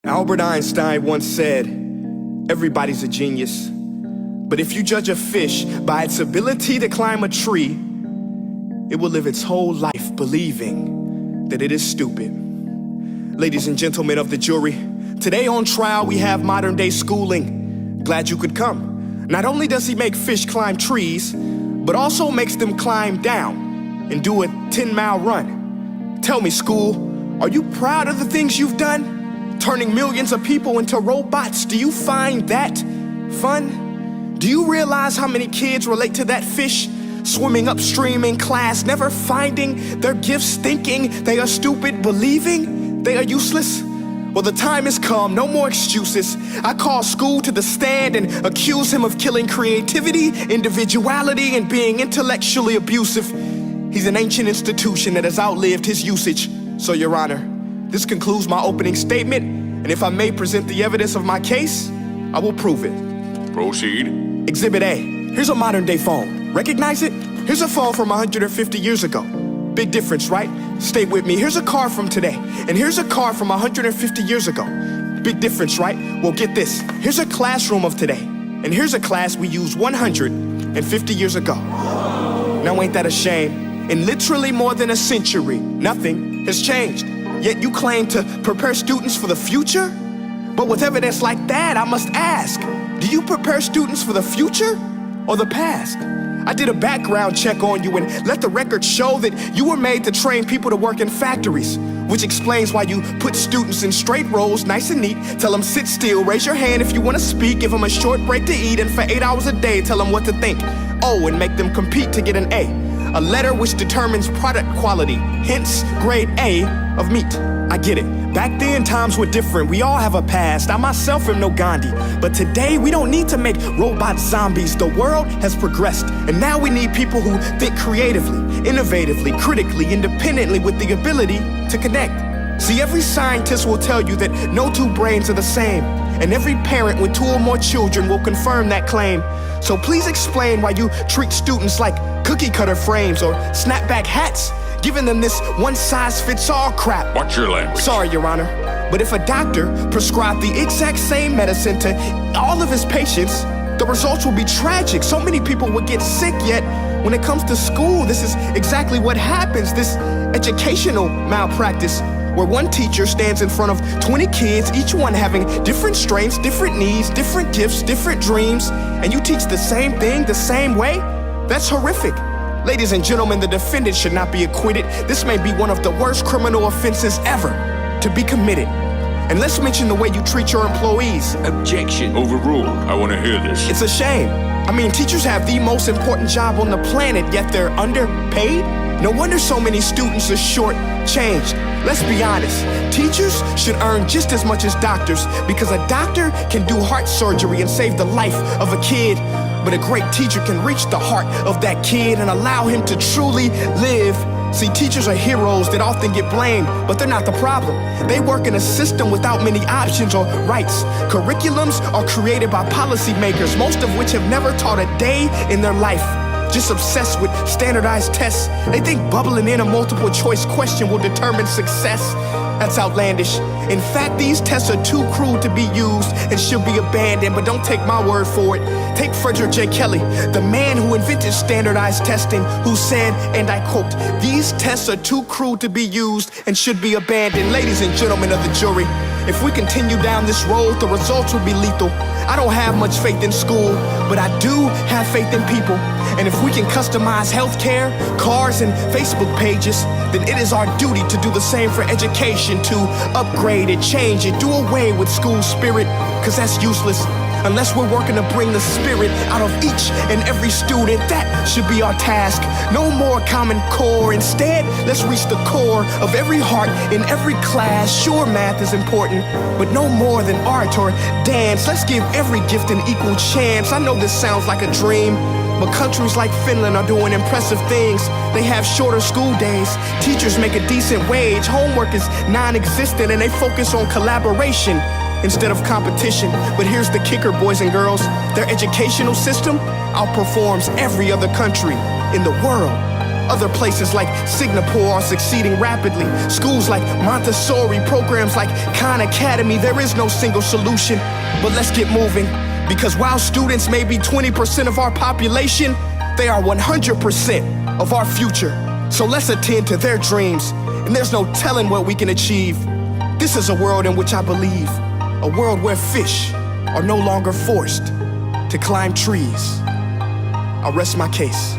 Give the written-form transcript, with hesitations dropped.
Albert Einstein once said, everybody's a genius, but if you judge a fish by its ability to climb a tree, it will live its whole life believing that it is stupid. Ladies and gentlemen of the jury, today on trial we have modern day schooling. Glad you could come. Not only does he make fish climb trees, but also makes them climb down and do a 10-mile run. Tell me, school, are you proud of the things you've done? Turning millions of people into robots, do you find that fun? Do you realize how many kids relate to that fish? Swimming upstream in class, never finding their gifts, thinking they are stupid, believing they are useless? Well, the time has come, no more excuses. I call school to the stand and accuse him of killing creativity, individuality, and being intellectually abusive. He's an ancient institution that has outlived his usage. So, Your Honor, this concludes my opening statement, and if I may present the evidence of my case, I will prove it. Proceed. Exhibit A. Here's a modern day phone. Recognize it? Here's a phone from 150 years ago. Big difference, right? Stay with me. Here's a car from today, and here's a car from 150 years ago. Big difference, right? Well, get this. Here's a classroom of today, and here's a class we used 150 years ago. Now, ain't that a shame? In literally more than a century, nothing has changed. Yet you claim to prepare students for the future? But with evidence like that, I must ask, do you prepare students for the future or the past? I did a background check on you and let the record show that you were made to train people to work in factories, which explains why you put students in straight rows, nice and neat, tell them sit still, raise your hand if you want to speak, give them a short break to eat, and for 8 hours a day, tell them what to think. Oh, and make them compete to get an A letter which determines product quality, hence grade A of meat. I get it. Back then, times were different. We all have a past. I myself am no Gandhi. But today, we don't need to make robot zombies. The world has progressed, and now we need people who think creatively, innovatively, critically, independently, with the ability to connect. See, every scientist will tell you that no two brains are the same, and every parent with 2 or more children will confirm that claim. So please explain why you treat students like cookie cutter frames or snapback hats, giving them this one-size-fits-all crap. Watch your language. Sorry, Your Honor, but if a doctor prescribed the exact same medicine to all of his patients, the results will be tragic. So many people would get sick, yet when it comes to school, this is exactly what happens, this educational malpractice, where one teacher stands in front of 20 kids, each one having different strengths, different needs, different gifts, different dreams, and you teach the same thing the same way? That's horrific. Ladies and gentlemen, the defendant should not be acquitted. This may be one of the worst criminal offenses ever to be committed. And let's mention the way you treat your employees. Objection. Overruled. I want to hear this. It's a shame. I mean, teachers have the most important job on the planet, yet they're underpaid? No wonder so many students are shortchanged. Let's be honest, teachers should earn just as much as doctors, because a doctor can do heart surgery and save the life of a kid, but a great teacher can reach the heart of that kid and allow him to truly live. See, teachers are heroes that often get blamed, but they're not the problem. They work in a system without many options or rights. Curriculums are created by policymakers, most of which have never taught a day in their life. Just obsessed with standardized tests. They think bubbling in a multiple choice question will determine success. That's outlandish. In fact, these tests are too crude to be used and should be abandoned, but don't take my word for it. Take Frederick J. Kelly, the man who invented standardized testing, who said, and I quote, "These tests are too crude to be used and should be abandoned." Ladies and gentlemen of the jury, if we continue down this road, the results will be lethal. I don't have much faith in school, but I do have faith in people. And if we can customize healthcare, cars, and Facebook pages, then it is our duty to do the same for education, to upgrade it, change it, do away with school spirit, because that's useless. Unless we're working to bring the spirit out of each and every student, that should be our task. No more Common Core. Instead, let's reach the core of every heart in every class. Sure, math is important, but no more than art or dance. Let's give every gift an equal chance. I know this sounds like a dream, but countries like Finland are doing impressive things. They have shorter school days, teachers make a decent wage, homework is non-existent, and they focus on collaboration instead of competition. But here's the kicker, boys and girls. Their educational system outperforms every other country in the world. Other places like Singapore are succeeding rapidly. Schools like Montessori, programs like Khan Academy, there is no single solution. But let's get moving, because while students may be 20% of our population, they are 100% of our future. So let's attend to their dreams, and there's no telling what we can achieve. This is a world in which I believe, a world where fish are no longer forced to climb trees. I'll rest my case.